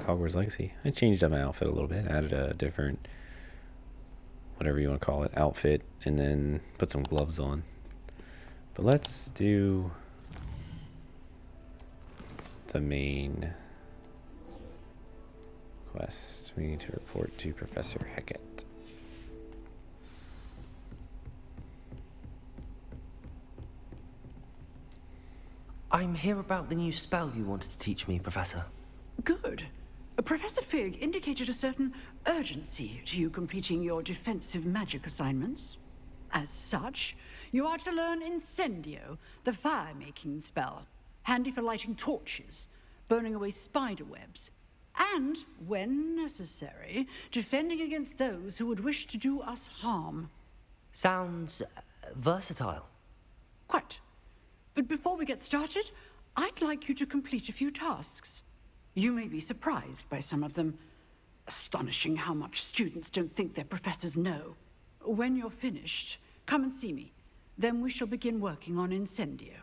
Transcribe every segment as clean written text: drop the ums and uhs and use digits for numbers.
Hogwarts Legacy. I changed up my outfit a little bit, added a different, whatever you want to call it, outfit, and then put some gloves on. But let's do the main quest. We need to report to Professor Hecat. I'm here about the new spell you wanted to teach me, Professor. Good. Professor Fig indicated a certain urgency to you completing your defensive magic assignments. As such, you are to learn Incendio, the fire-making spell, handy for lighting torches, burning away spider webs, and, when necessary, defending against those who would wish to do us harm. Sounds versatile. Quite. But before we get started, I'd like you to complete a few tasks. You may be surprised by some of them. Astonishing how much students don't think their professors know. When you're finished, come and see me. Then we shall begin working on Incendio.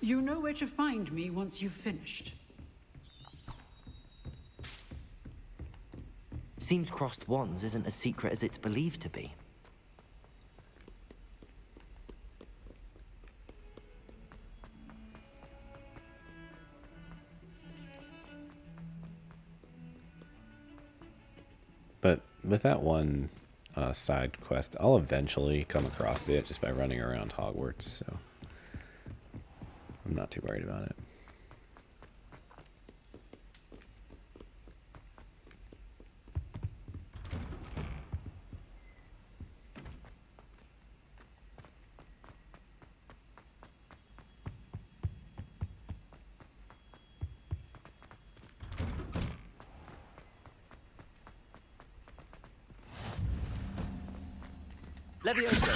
You know where to find me once you've finished. Seems crossed wands isn't as secret as it's believed to be. But with that one side quest, I'll eventually come across it just by running around Hogwarts, so I'm not too worried about it. Leviosa!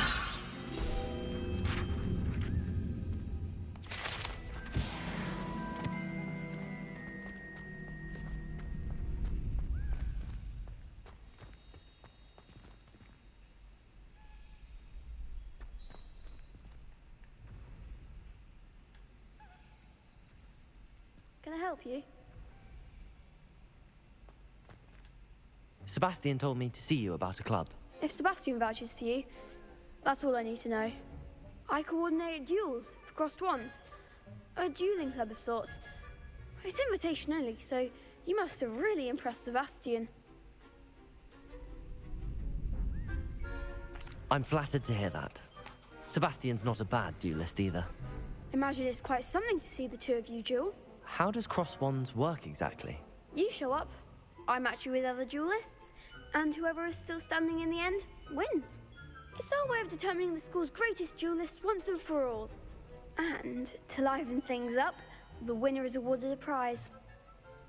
Can I help you? Sebastian told me to see you about a club. If Sebastian vouches for you, that's all I need to know. I coordinate duels for crossed wands. A dueling club of sorts. It's invitation only, so you must have really impressed Sebastian. I'm flattered to hear that. Sebastian's not a bad duelist either. Imagine it's quite something to see the two of you duel. How does cross wands work exactly? You show up, I match you with other duelists, and whoever is still standing in the end wins. It's our way of determining the school's greatest duelist once and for all. And to liven things up, the winner is awarded a prize.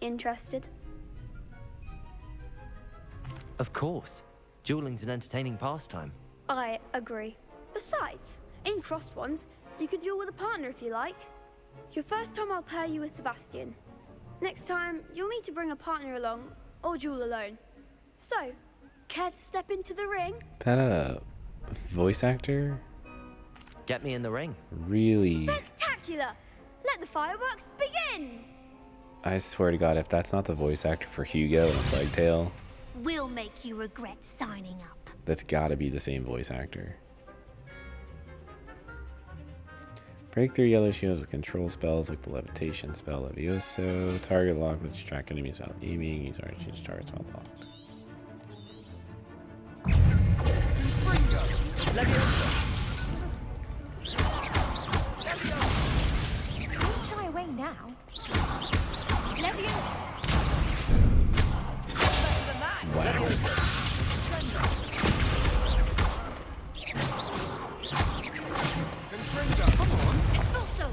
Interested? Of course. Dueling's an entertaining pastime. I agree. Besides, in crossed ones, you can duel with a partner if you like. Your first time I'll pair you with Sebastian. Next time, you'll need to bring a partner along, or duel alone. So, care to step into the ring? That voice actor? Get me in the ring. Really? Spectacular! Let the fireworks begin! I swear to God, if that's not the voice actor for Hugo in Plague Tale, We'll make you regret signing up. that's gotta be the same voice actor. Break through yellow shields with control spells like the levitation spell Levioso. Target lock, let's track enemies without aiming. Use our change targets while locked. Don't shy away now. Leviosa! Wow. Expulso!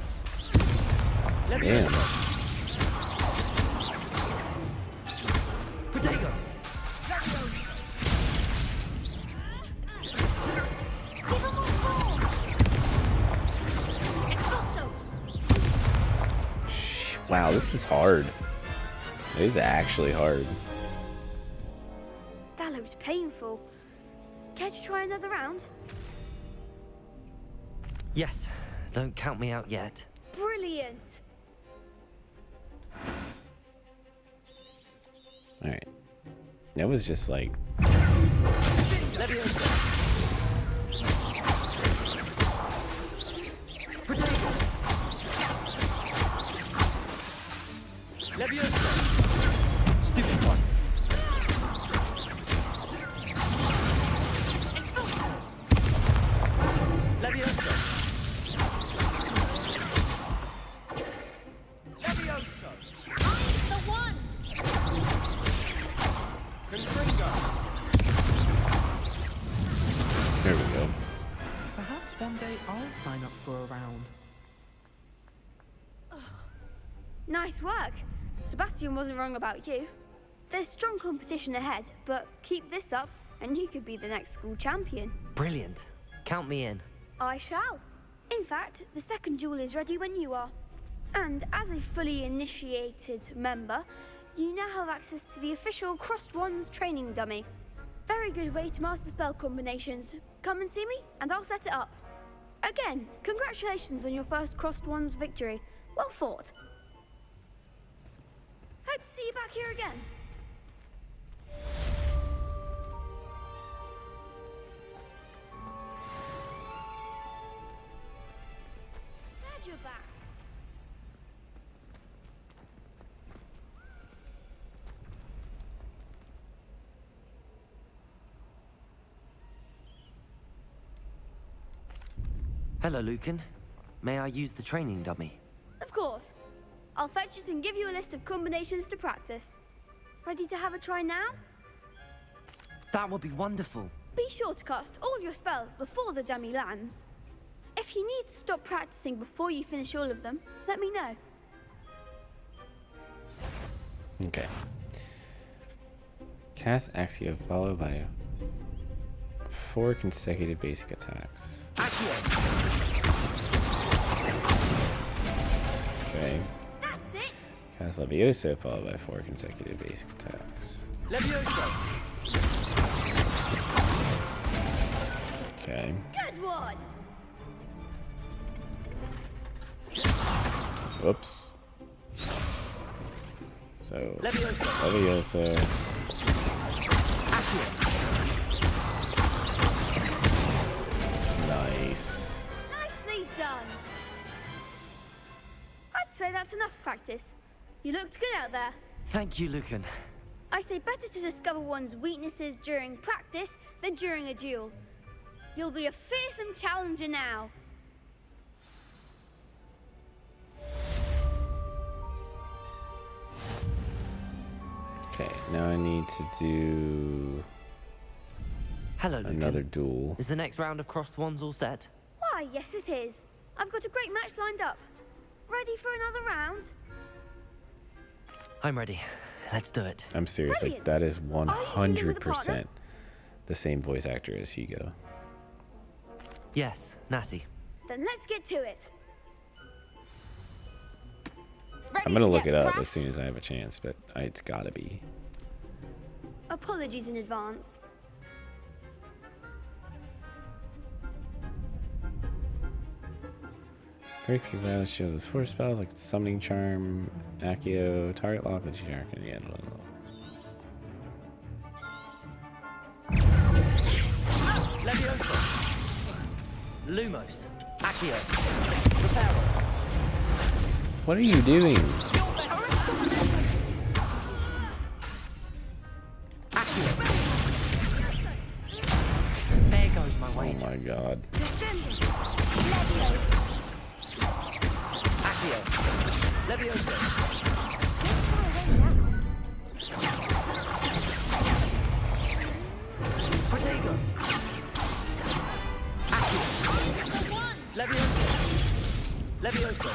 Damn. Protego! Give him more form! Expulso! Wow, this is hard. This is actually hard. That looks painful. Care to try another round? Yes, don't count me out yet. Brilliant! Alright. That was just like... Stupefy. Levioso. Levioso. The one! There we go. Perhaps one day I'll sign up for a round. Nice work. Sebastian wasn't wrong about you. There's strong competition ahead, but keep this up and you could be the next school champion. Brilliant. Count me in. I shall. In fact, the second duel is ready when you are. And as a fully initiated member, you now have access to the official Crossed Wands training dummy. Very good way to master spell combinations. Come and see me, and I'll set it up. Again, congratulations on your first Crossed Wands victory. Well fought. Hope to see you back here again. Glad you're back. Hello, Lucan. May I use the training dummy? Of course. I'll fetch it and give you a list of combinations to practice. Ready to have a try now? That would be wonderful. Be sure to cast all your spells before the dummy lands. If you need to stop practicing before you finish all of them, let me know. Okay. Cast Axio followed by 4 consecutive basic attacks. Okay. That's it! Cast Levioso followed by 4 consecutive basic attacks. Levioso. Okay. Good one! Whoops. So, Levioso. Levioso. Nice. Nicely done! I'd say that's enough practice. You looked good out there. Thank you, Lucan. I say better to discover one's weaknesses during practice than during a duel. You'll be a fearsome challenger now. Okay, now I need to do Hello, Lucan. another duel. Is the next round of Crossed Wands all set? Why, yes it is. I've got a great match lined up. Ready for another round? I'm ready. Let's do it. I'm serious, like Brilliant. that is Are you dealing with a partner? 100% the same voice actor as Hugo. Yes, Natty. Then let's get to it. I'm gonna look it up as soon as I have a chance, but it's gotta be. Apologies in advance. Breakthrough violence shields with 4 spells like Summoning Charm, Accio, Target Lock, and Shark, and yeah, blah, blah, blah. Levioso. Lumos. Accio. Reparo. What are you doing? There goes my Oh wager. my god. Accio. Levioso. Protego. Accio. Levioso. Levioso.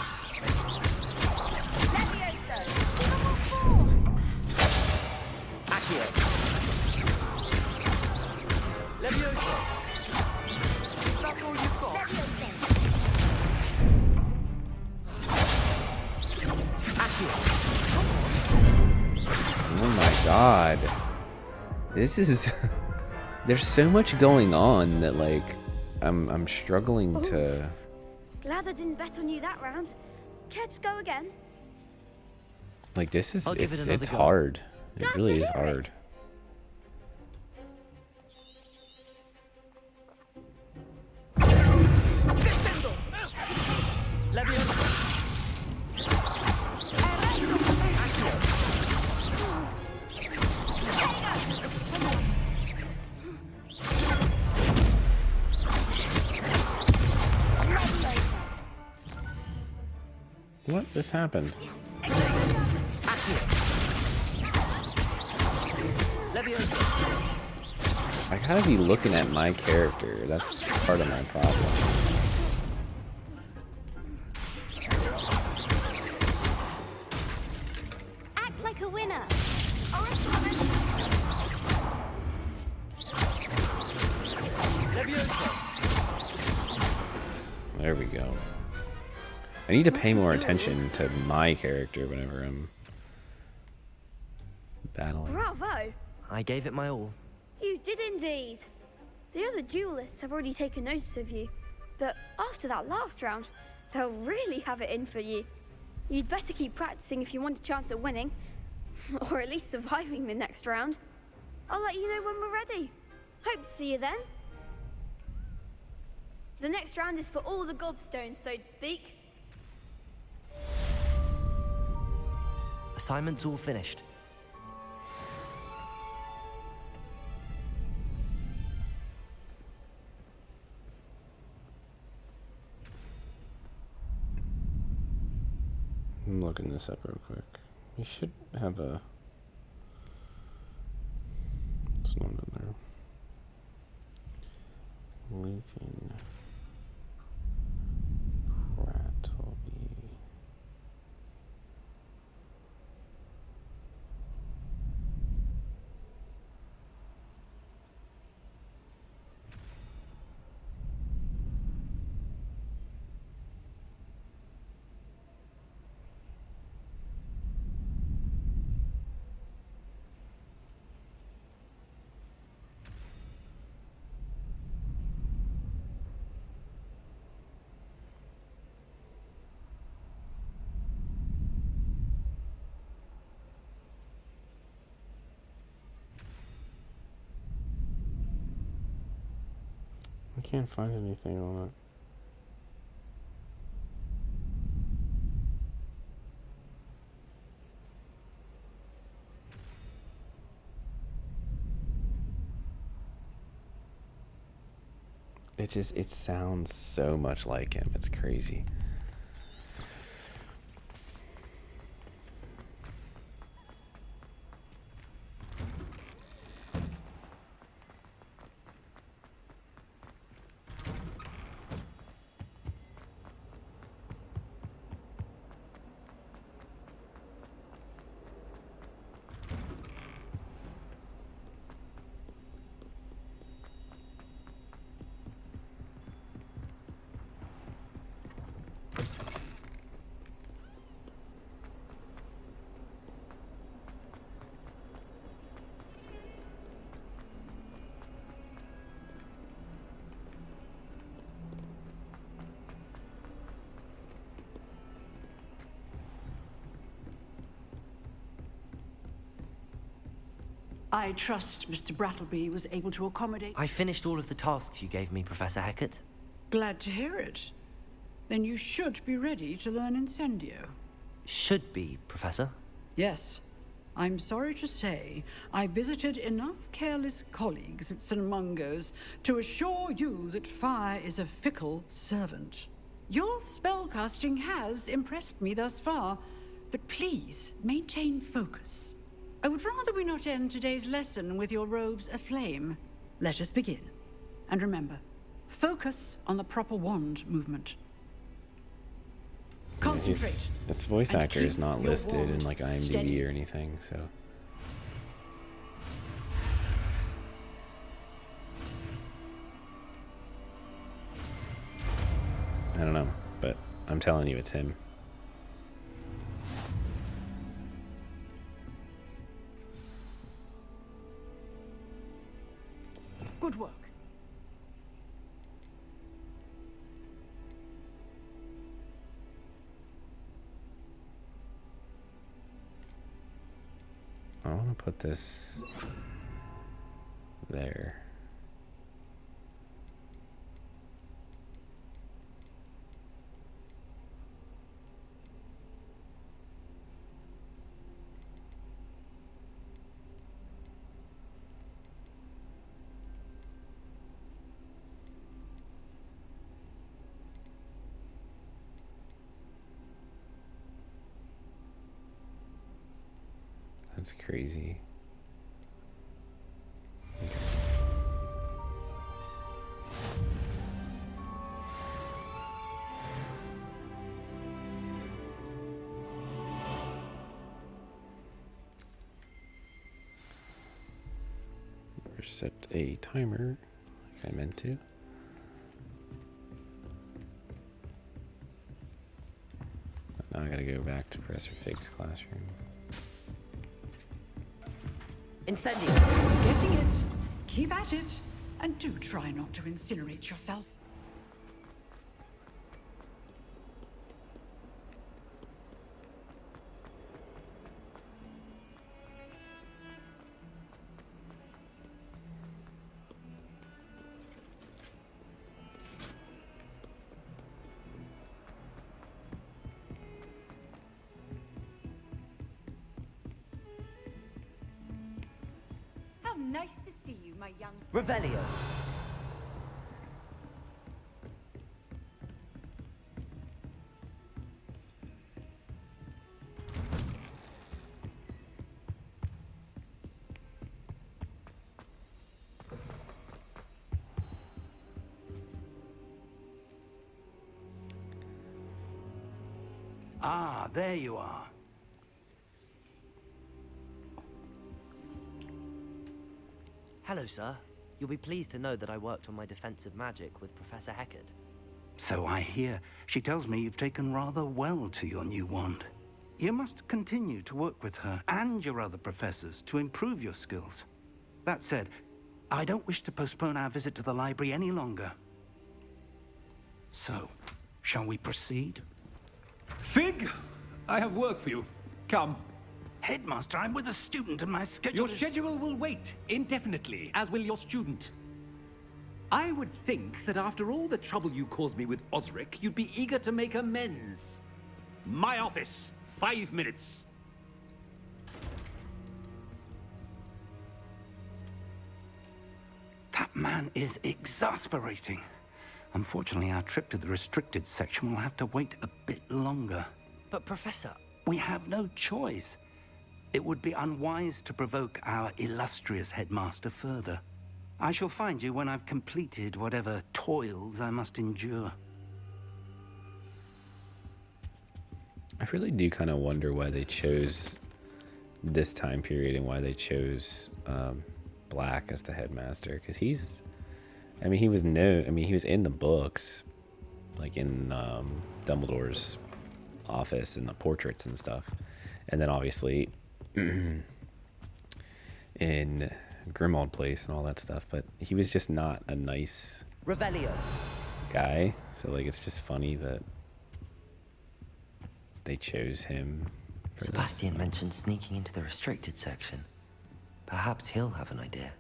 Accio. Levioso. That's all you've got. Oh my god. This is there's so much going on that like I'm struggling to Glad I didn't bet on you that round. Care to go again? like this is I'll give it it's another go. hard. It really is hard. Descendo! Leviosa! What just happened? Leviosa! I gotta be looking at my character. That's part of my problem. Act like a winner. Leviosa! There we go. I need to pay more attention to my character whenever I'm battling. Bravo! I gave it my all. You did indeed. The other duelists have already taken notice of you, but after that last round, they'll really have it in for you. You'd better keep practicing if you want a chance at winning, or at least surviving the next round. I'll let you know when we're ready. Hope to see you then. The next round is for all the gobstones, so to speak. Assignment's all finished. I'm looking this up real quick. We should have a... It's not in there. Lincoln Prattleby. I can't find anything on it. It sounds so much like him. It's crazy. I trust Mr. Brattleby was able to accommodate... I finished all of the tasks you gave me, Professor Hecat. Glad to hear it. Then you should be ready to learn Incendio. Should be, Professor. Yes. I'm sorry to say, I visited enough careless colleagues at St. Mungo's to assure you that fire is a fickle servant. Your spellcasting has impressed me thus far, but please maintain focus. I would rather we not end today's lesson with your robes aflame. Let us begin. And remember, focus on the proper wand movement. Concentrate. Its voice and actor keep is not your listed in wand like IMDb steady. or anything, so. I don't know, but I'm telling you, it's him. Good work. I want to put this there. That's crazy. Set a timer like I meant to. Now I gotta go back to Professor Fig's classroom. Incendio! Getting it. Keep at it. And do try not to incinerate yourself. How nice to see you, my young... Revelio! Ah, there you are. Hello, sir. You'll be pleased to know that I worked on my defensive magic with Professor Heckard. So I hear. She tells me you've taken rather well to your new wand. You must continue to work with her and your other professors to improve your skills. That said, I don't wish to postpone our visit to the library any longer. So, shall we proceed? Fig, I have work for you. Come. Headmaster, I'm with a student and my schedule Your is... schedule will wait indefinitely, as will your student. I would think that after all the trouble you caused me with Osric, you'd be eager to make amends. My office, 5 minutes. That man is exasperating. Unfortunately, our trip to the restricted section will have to wait a bit longer. But, Professor... We have no choice. It would be unwise to provoke our illustrious headmaster further. I shall find you when I've completed whatever toils I must endure. I really do kind of wonder why they chose this time period and why they chose Black as the headmaster, because he's, I mean, he was in the books, like in Dumbledore's office and the portraits and stuff, and then obviously in Grimmauld Place and all that stuff, but he was just not a nice Revelio! guy, so like it's just funny that they chose him for Sebastian this. mentioned sneaking into the restricted section. Perhaps he'll have an idea.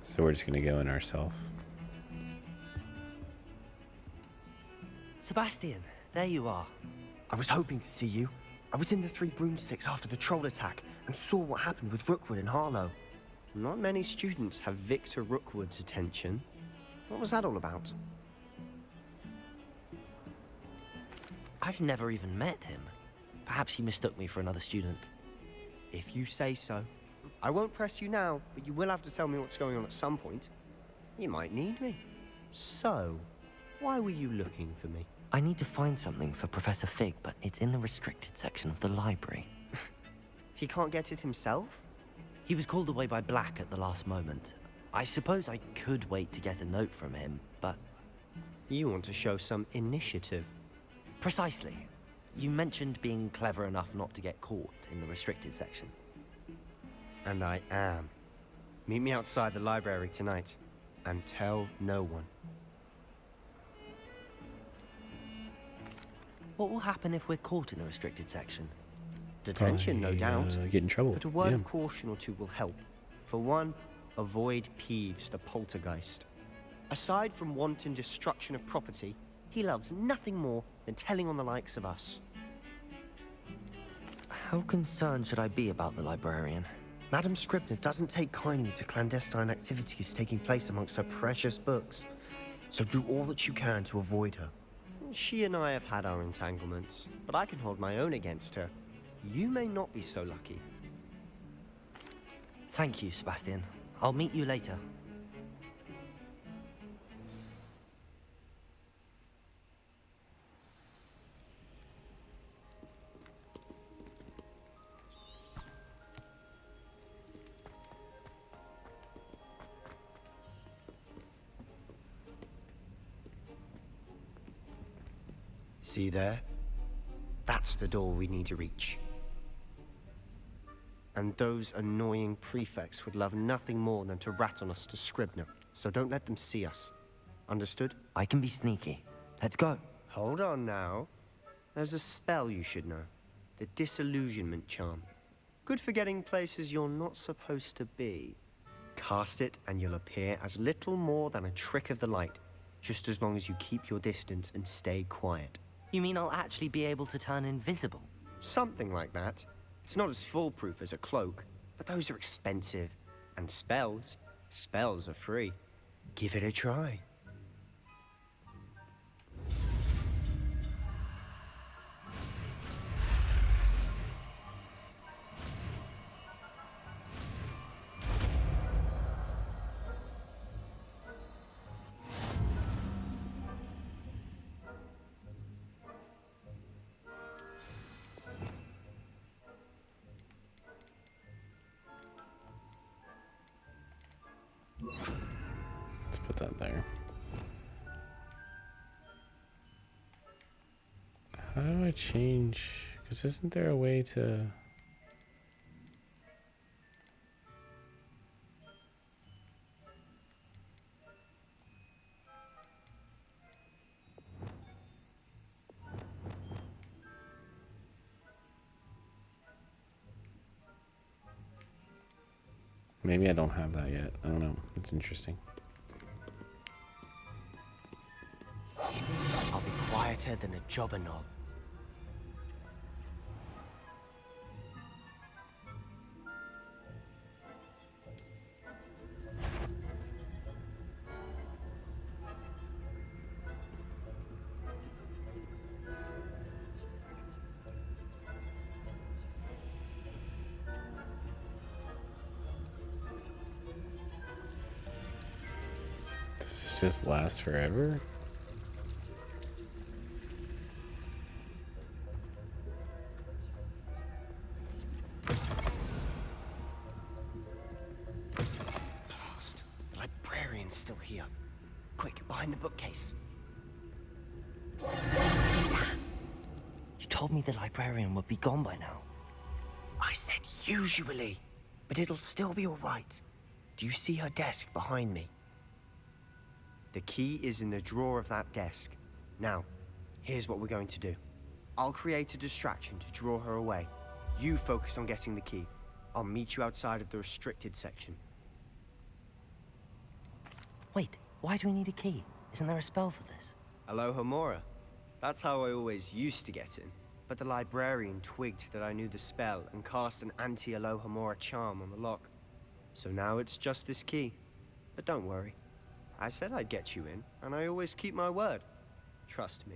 So we're just gonna go in ourselves. Sebastian, there you are. I was hoping to see you. I was in the Three Broomsticks after the troll attack and saw what happened with Rookwood and Harlow. Not many students have Victor Rookwood's attention. What was that all about? I've never even met him. Perhaps he mistook me for another student. If you say so. I won't press you now, but you will have to tell me what's going on at some point. You might need me. So, why were you looking for me? I need to find something for Professor Fig, but it's in the restricted section of the library. He can't get it himself? He was called away by Black at the last moment. I suppose I could wait to get a note from him, but... You want to show some initiative. Precisely. You mentioned being clever enough not to get caught in the restricted section. And I am. Meet me outside the library tonight, and tell no one. What will happen if we're caught in the restricted section? Detention, no doubt. Get in trouble. But a word of caution or two will help. For one, avoid Peeves, the poltergeist. Aside from wanton destruction of property, he loves nothing more than telling on the likes of us. How concerned should I be about the librarian? Madam Scribner doesn't take kindly to clandestine activities taking place amongst her precious books. So do all that you can to avoid her. She and I have had our entanglements, but I can hold my own against her. You may not be so lucky. Thank you, Sebastian. I'll meet you later. See there? That's the door we need to reach. And those annoying prefects would love nothing more than to rat on us to Scribner, so don't let them see us. Understood? I can be sneaky. Let's go. Hold on now. There's a spell you should know. The Disillusionment Charm. Good for getting places you're not supposed to be. Cast it and you'll appear as little more than a trick of the light, just as long as you keep your distance and stay quiet. You mean I'll actually be able to turn invisible? Something like that. It's not as foolproof as a cloak, but those are expensive. And spells are free. Give it a try. Let's put that there. How do I change? Because isn't there a way to... Maybe I don't have that yet. I don't know. It's interesting. I'll be quieter than a jobberknoll. Does this just last forever? Blast. The librarian's still here. Quick, behind the bookcase. You told me the librarian would be gone by now. I said usually, but it'll still be all right. Do you see her desk behind me? The key is in the drawer of that desk. Now, here's what we're going to do. I'll create a distraction to draw her away. You focus on getting the key. I'll meet you outside of the restricted section. Wait, why do we need a key? Isn't there a spell for this? Alohomora. That's how I always used to get in. But the librarian twigged that I knew the spell and cast an anti-Alohomora charm on the lock. So now it's just this key. But don't worry. I said I'd get you in, and I always keep my word. Trust me.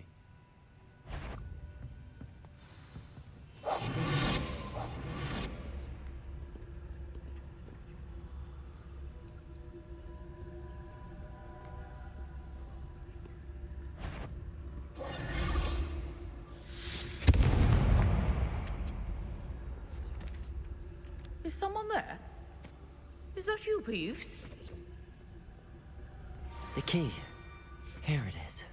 Is someone there? Is that you, Peeves? The key. Here it is.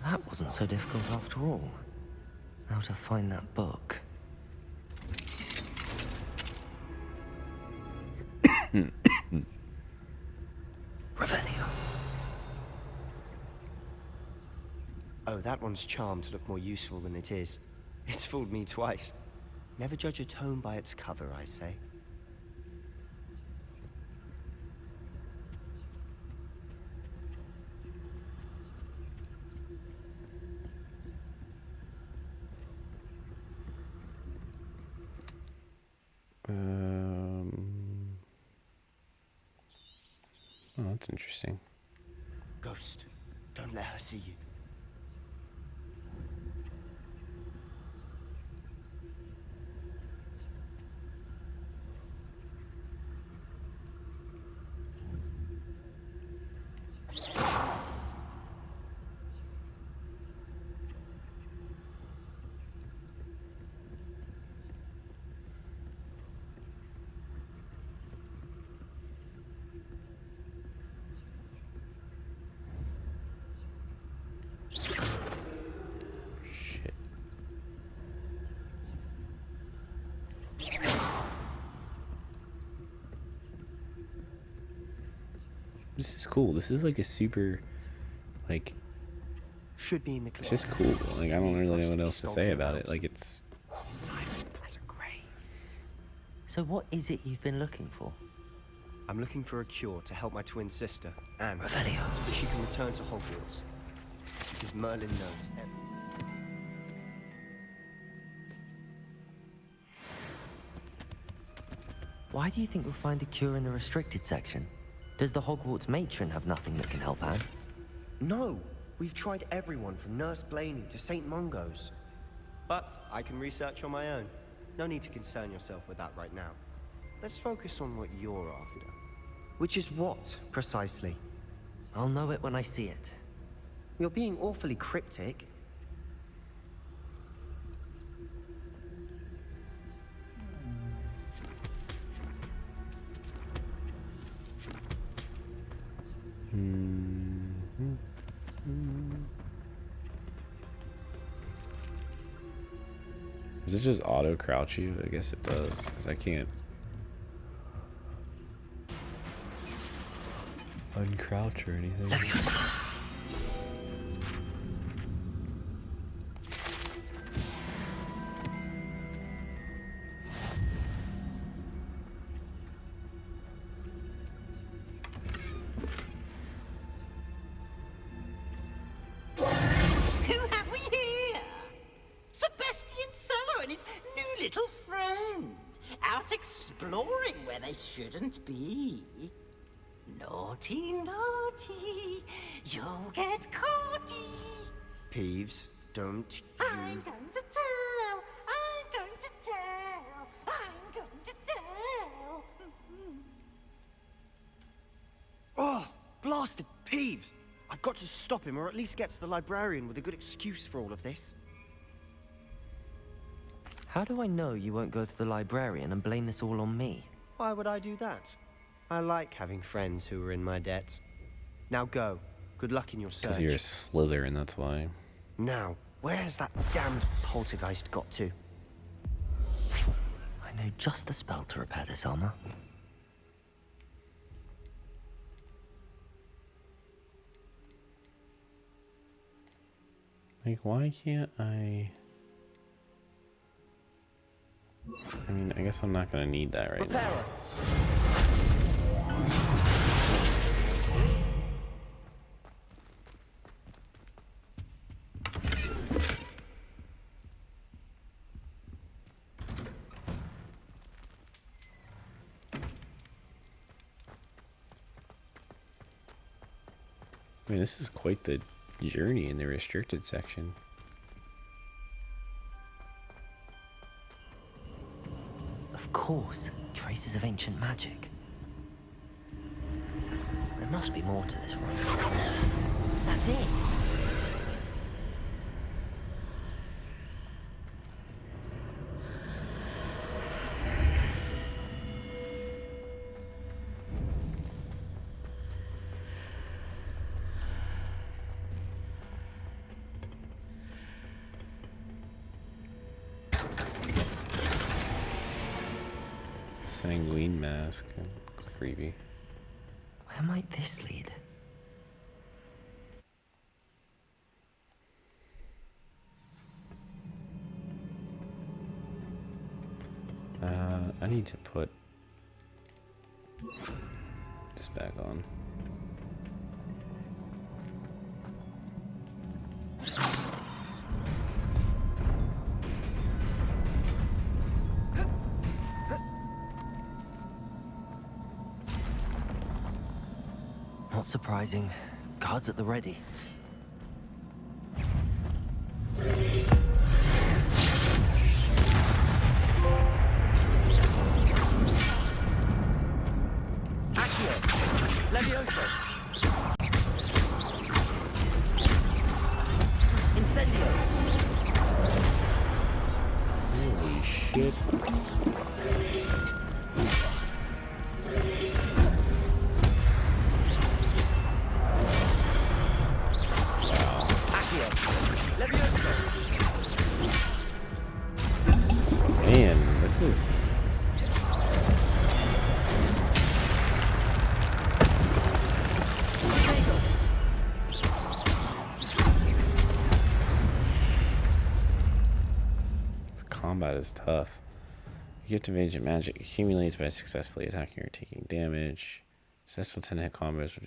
that wasn't so difficult after all. How to find that book. Revelio. Oh, that one's charmed to look more useful than it is. It's fooled me twice. Never judge a tome by its cover, I say. Oh, that's interesting. Ghost, don't let her see you. Shit. This is cool. This is like a super, like, Should be in the it's closet. just cool. Like, I don't really know what else to say about it. Like, it's... Silent as a grave. So what is it you've been looking for? I'm looking for a cure to help my twin sister, Anne, Revelio. so that she can return to Hogwarts. Because Merlin knows everything. Why do you think we'll find a cure in the restricted section? Does the Hogwarts matron have nothing that can help Anne? No, we've tried everyone from Nurse Blaney to St. Mungo's. But I can research on my own. No need to concern yourself with that right now. Let's focus on what you're after. Which is what, precisely? I'll know it when I see it. You're being awfully cryptic. Does it just auto crouch you? I guess it does, because I can't uncrouch or anything. Who have we here? Sebastian Sallow and his new little friend. Out exploring where they shouldn't be. Naughty, naughty. You'll get caughty. Peeves, don't I'm you... going to tell. I'm going to tell. I'm going to tell. Oh, blasted Peeves! I've got to stop him, or at least get to the librarian with a good excuse for all of this. How do I know you won't go to the librarian and blame this all on me? Why would I do that? I like having friends who are in my debt. Now go. Good luck in your search. Because you're a Slytherin, that's why. Now, where has that damned poltergeist got to? I know just the spell to repair this armor. Like, why can't I... I mean, I guess I'm not gonna need that right now. I mean, this is quite the journey in the restricted section. Of course, traces of ancient magic. There must be more to this room. That's it! mask. It's creepy. Where might this lead? I need to put this back on. Not surprising. Guards at the ready. Levioso! Incendio! Holy shit. Accio! Levioso! Man, this is... Combat is tough. The gift of ancient magic accumulates by successfully attacking or taking damage. Successful 10-hit combos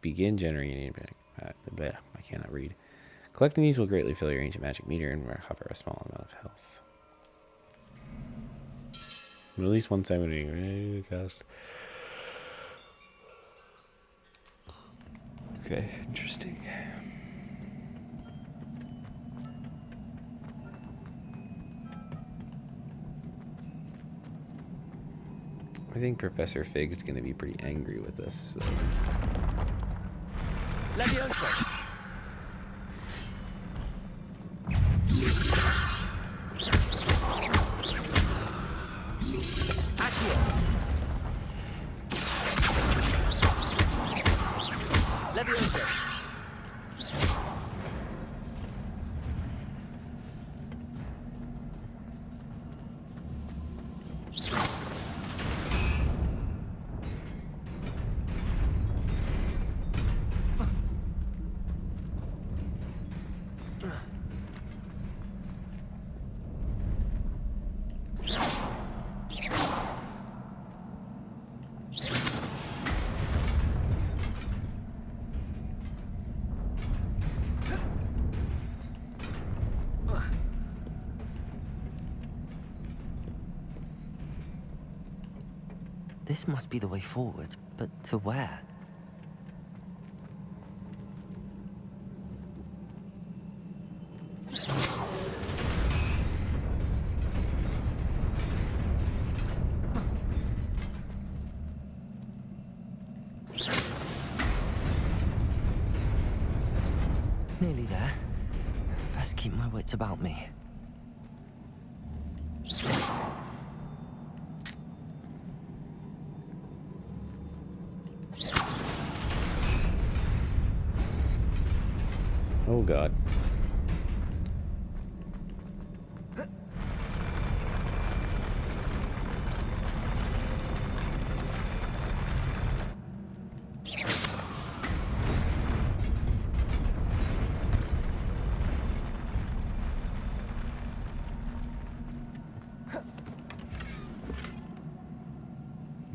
begin generating I cannot read. Collecting these will greatly fill your ancient magic meter and recover a small amount of health. Release 170. Cast. Okay, interesting. I think Professor Fig's going to be pretty angry with us. So. Levioso! Accio! Levioso! This must be the way forward, but to where? Nearly there. Best keep my wits about me. Oh god.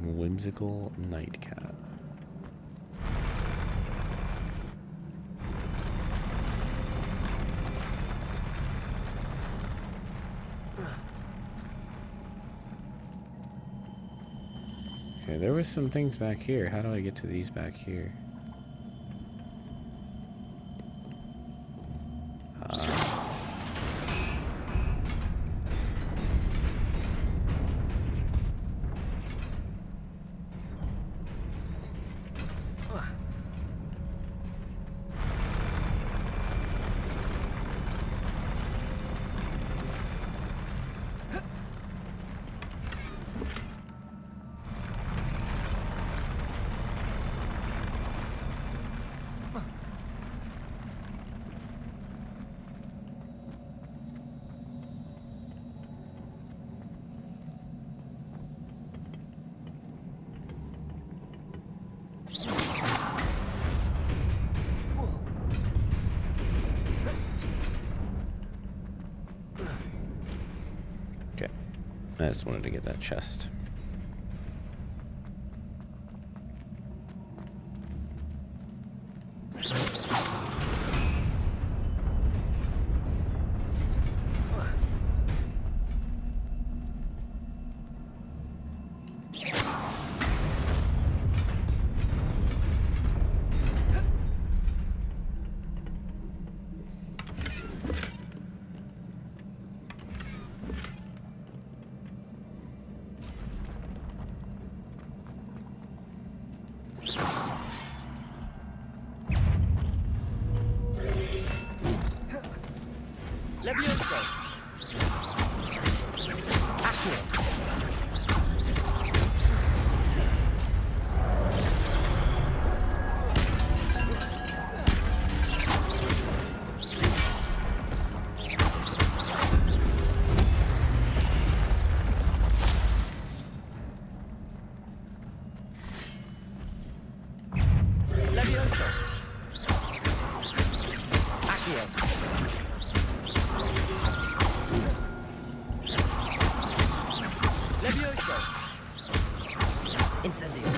Whimsical nightcap. Okay, there was some things back here. How do I get to these back here? I just wanted to get that chest. Levioso! Accio! Levioso! Accio! Levioso! Incendio!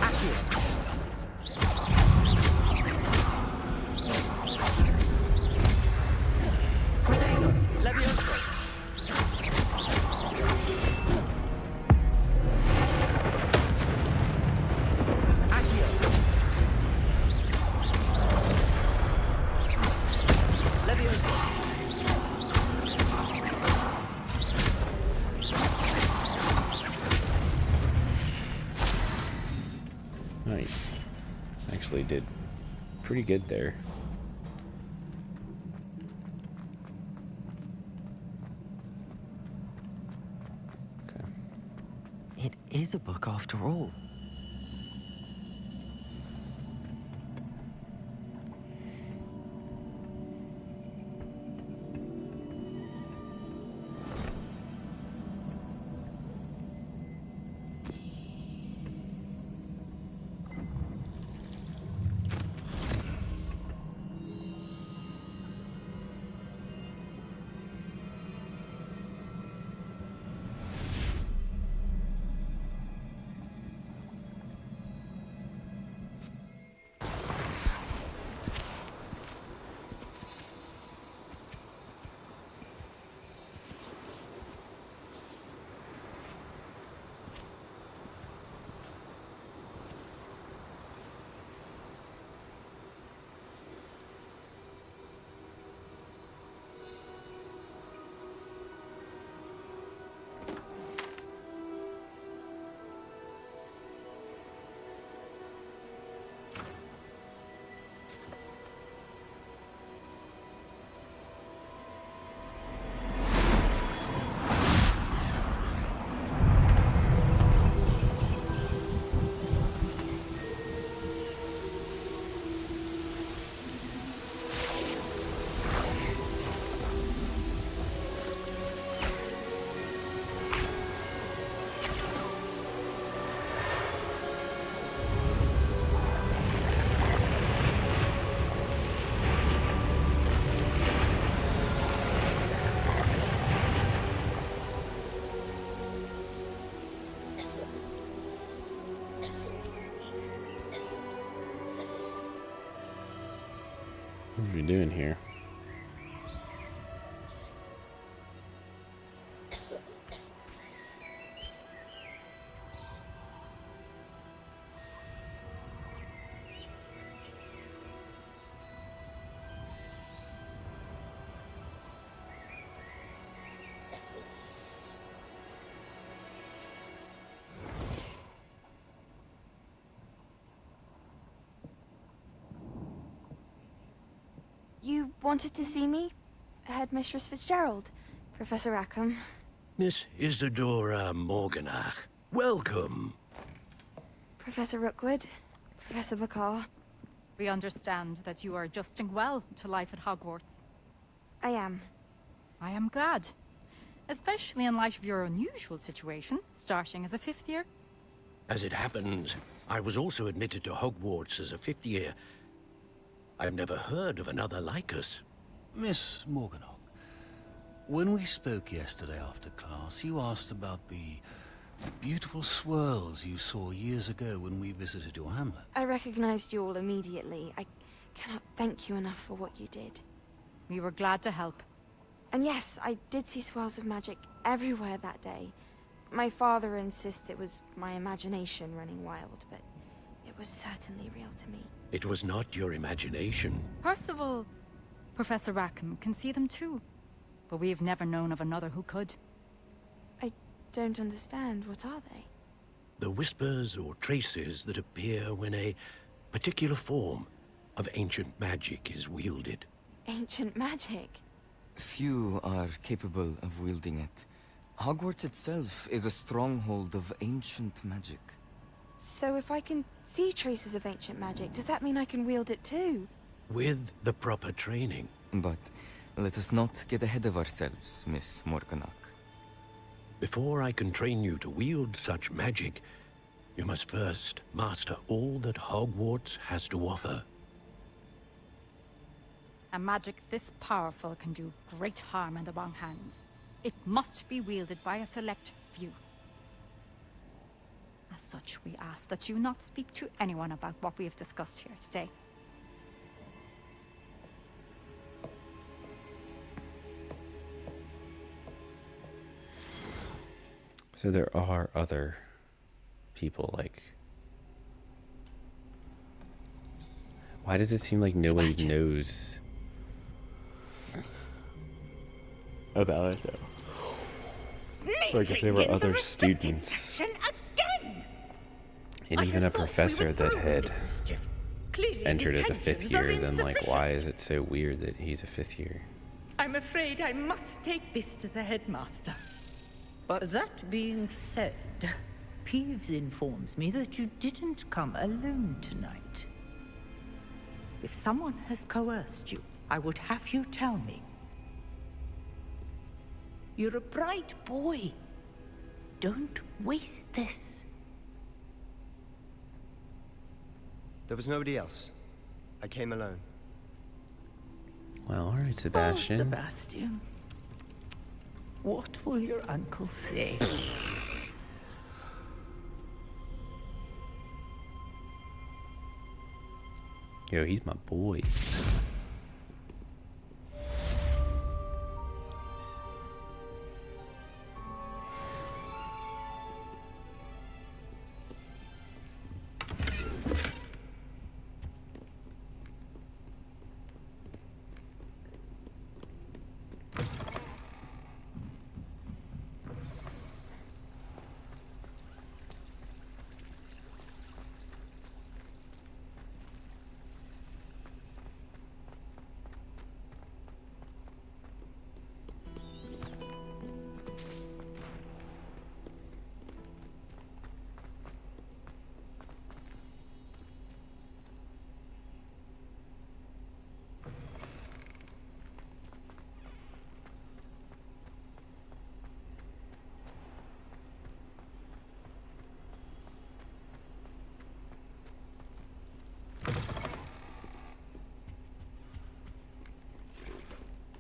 Accio! Protego! Levioso! Accio! Levioso! Nice. Actually did pretty good there. Okay. It is a book after all. What are you doing here? You wanted to see me? Headmistress Fitzgerald? Professor Rackham? Miss Isadora Morganach, welcome. Professor Rookwood? Professor Bakar? We understand that you are adjusting well to life at Hogwarts. I am. I am glad. Especially in light of your unusual situation, starting as a 5th year. As it happens, I was also admitted to Hogwarts as a 5th year. I've never heard of another like us. Miss Morganach, when we spoke yesterday after class, you asked about the beautiful swirls you saw years ago when we visited your hamlet. I recognized you all immediately. I cannot thank you enough for what you did. We were glad to help. And yes, I did see swirls of magic everywhere that day. My father insists it was my imagination running wild, but it was certainly real to me. It was not your imagination. Percival, Professor Rackham can see them too. But we have never known of another who could. I don't understand. What are they? The whispers or traces that appear when a particular form of ancient magic is wielded. Ancient magic? Few are capable of wielding it. Hogwarts itself is a stronghold of ancient magic. So if I can see traces of ancient magic, does that mean I can wield it too? With the proper training. But let us not get ahead of ourselves, Miss Morganach. Before I can train you to wield such magic, you must first master all that Hogwarts has to offer. A magic this powerful can do great harm in the wrong hands. It must be wielded by a select few. As such, we ask that you not speak to anyone about what we have discussed here today. So there are other people, like... Why does it seem like nobody Sebastian. knows about it, though? Like if there were other students, and even a professor that had entered as a fifth year, then like why is it so weird that he's a fifth year? I'm afraid I must take this to the headmaster. But that being said, Peeves informs me that you didn't come alone tonight. If someone has coerced you, I would have you tell me. You're a bright boy. Don't waste this. There was nobody else. I came alone. Well, alright, Sebastian. Oh, Sebastian. What will your uncle say? Yo, he's my boy.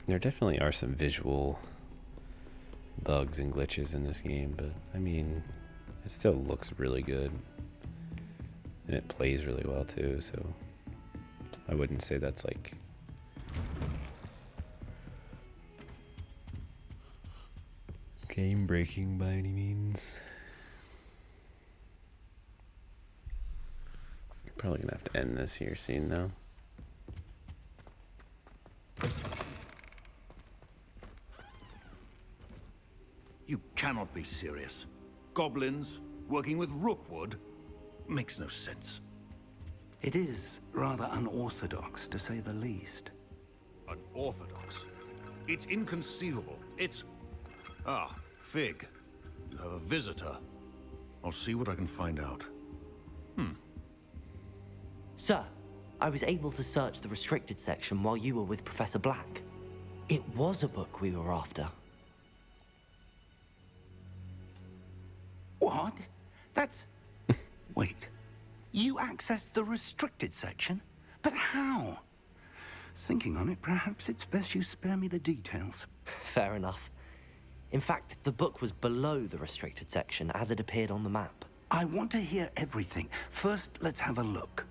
There definitely are some visual bugs and glitches in this game, but I mean, it still looks really good. And it plays really well too, so I wouldn't say that's like game breaking by any means. Probably gonna have to end this here soon though. You cannot be serious. Goblins working with Rookwood makes no sense. It is rather unorthodox, to say the least. Unorthodox? It's inconceivable. It's... Ah, Fig. You have a visitor. I'll see what I can find out. Sir, I was able to search the restricted section while you were with Professor Black. It was a book we were after. What? That's... Wait. You accessed the restricted section? But how? Thinking on it, perhaps it's best you spare me the details. Fair enough. In fact, the book was below the restricted section as it appeared on the map. I want to hear everything. First, let's have a look.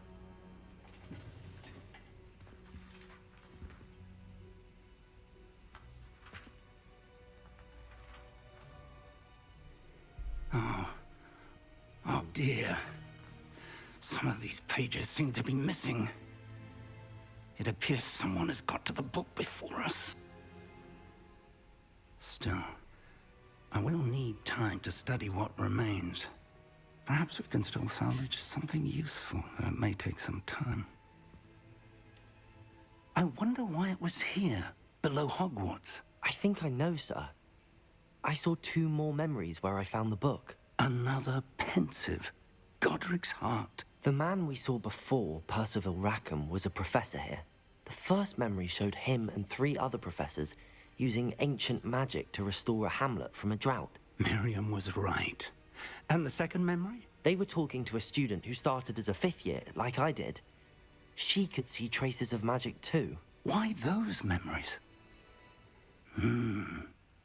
Oh dear. Some of these pages seem to be missing. It appears someone has got to the book before us. Still, I will need time to study what remains. Perhaps we can still salvage something useful, though it may take some time. I wonder why it was here, below Hogwarts. I think I know, sir. I saw 2 more memories where I found the book. Another pensive. Godric's heart. The man we saw before, Percival Rackham, was a professor here. The first memory showed him and 3 other professors using ancient magic to restore a hamlet from a drought. Miriam was right. And the second memory? They were talking to a student who started as a 5th year, like I did. She could see traces of magic too. Why those memories?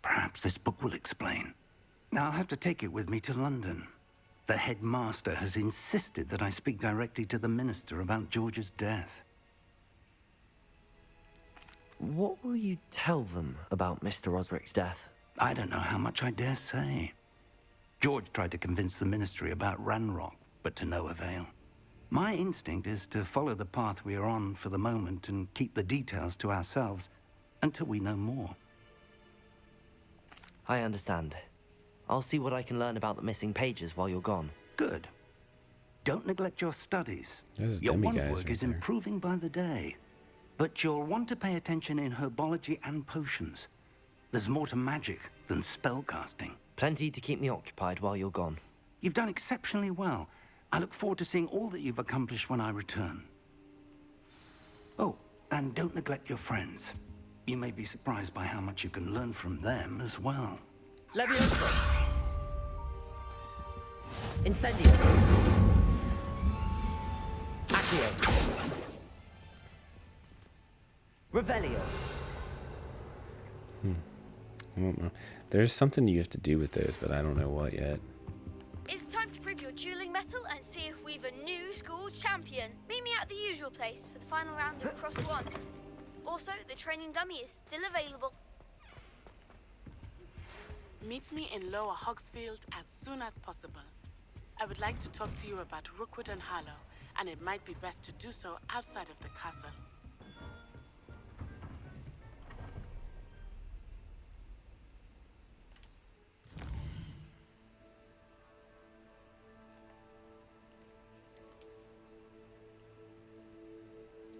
Perhaps this book will explain. Now I'll have to take it with me to London. The headmaster has insisted that I speak directly to the minister about George's death. What will you tell them about Mr. Osric's death? I don't know how much I dare say. George tried to convince the ministry about Ranrock, but to no avail. My instinct is to follow the path we are on for the moment and keep the details to ourselves until we know more. I understand. I'll see what I can learn about the missing pages while you're gone. Good. Don't neglect your studies. Those Your dummy wand guys work right is there. improving by the day. But you'll want to pay attention in herbology and potions. There's more to magic than spellcasting. Plenty to keep me occupied while you're gone. You've done exceptionally well. I look forward to seeing all that you've accomplished when I return. Oh, and don't neglect your friends. You may be surprised by how much you can learn from them as well. Leviosa! Incendio! Accio! Revelio! I don't know. There's something you have to do with those, but I don't know what yet. It's time to prove your dueling mettle and see if we've a new school champion. Meet me at the usual place for the final round of crossed wands. Also, the training dummy is still available. Meet me in Lower Hogsfield as soon as possible. I would like to talk to you about Rookwood and Harlow, and it might be best to do so outside of the castle.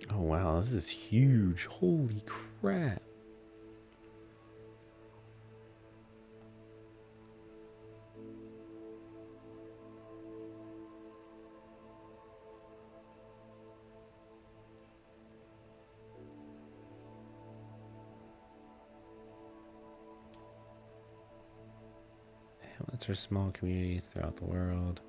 Oh wow, this is huge. Holy crap. Hamlets are small communities throughout the world.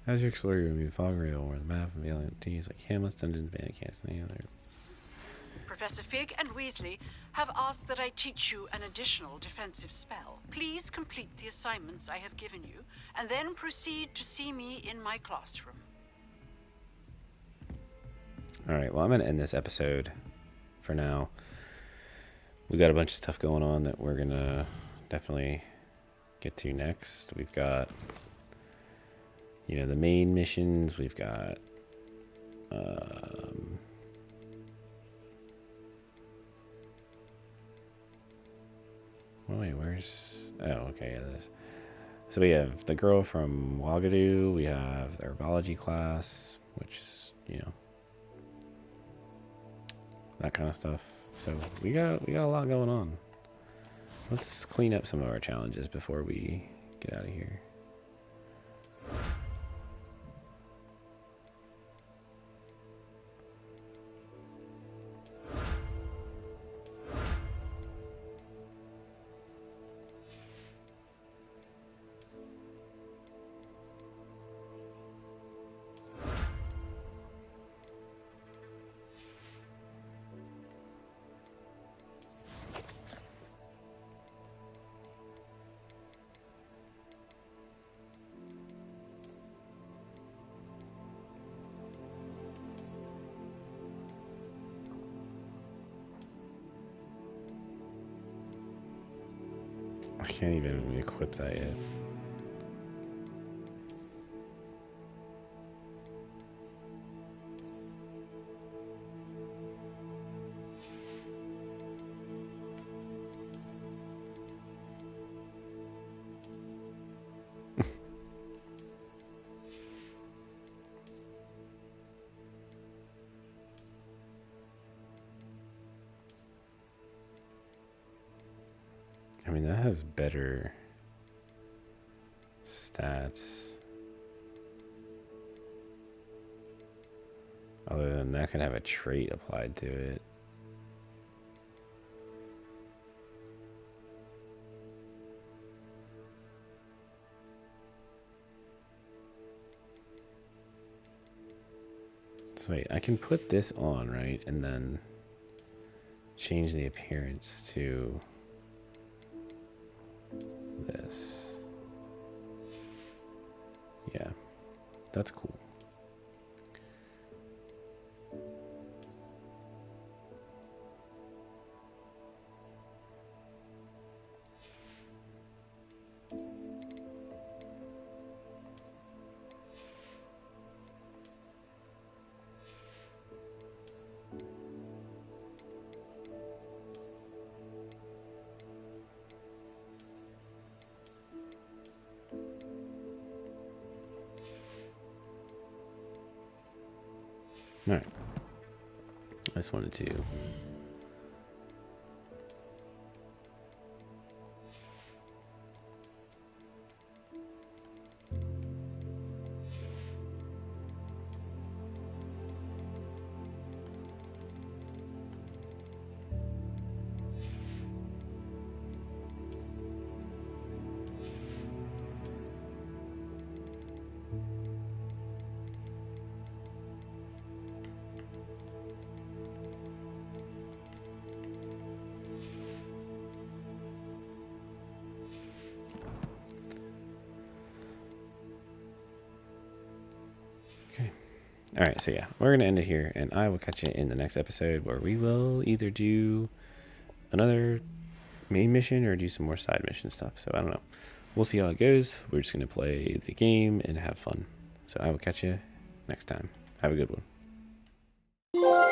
As you explore, you remove fog rail or the map available to use like Hamlet's, Dungeons, Bandicast, and any other. Professor Fig and Weasley have asked that I teach you an additional defensive spell. Please complete the assignments I have given you, and then proceed to see me in my classroom. Alright, well, I'm going to end this episode for now. We got a bunch of stuff going on that we're going to definitely get to next. We've got, you know, the main missions. We've got oh wait, where's, oh okay, yeah, this. So we have the girl from Wagadu, we have the herbology class, which is, you know, that kind of stuff. So we got a lot going on. Let's clean up some of our challenges before we get out of here. I can't even equip that yet. I mean, that has better stats. Other than that, can have a trait applied to it. So wait, I can put this on, right? And then change the appearance to this. Yeah, that's cool. Alright. I just wanted to Alright, so yeah, we're going to end it here, and I will catch you in the next episode where we will either do another main mission or do some more side mission stuff. So I don't know. We'll see how it goes. We're just going to play the game and have fun. So I will catch you next time. Have a good one.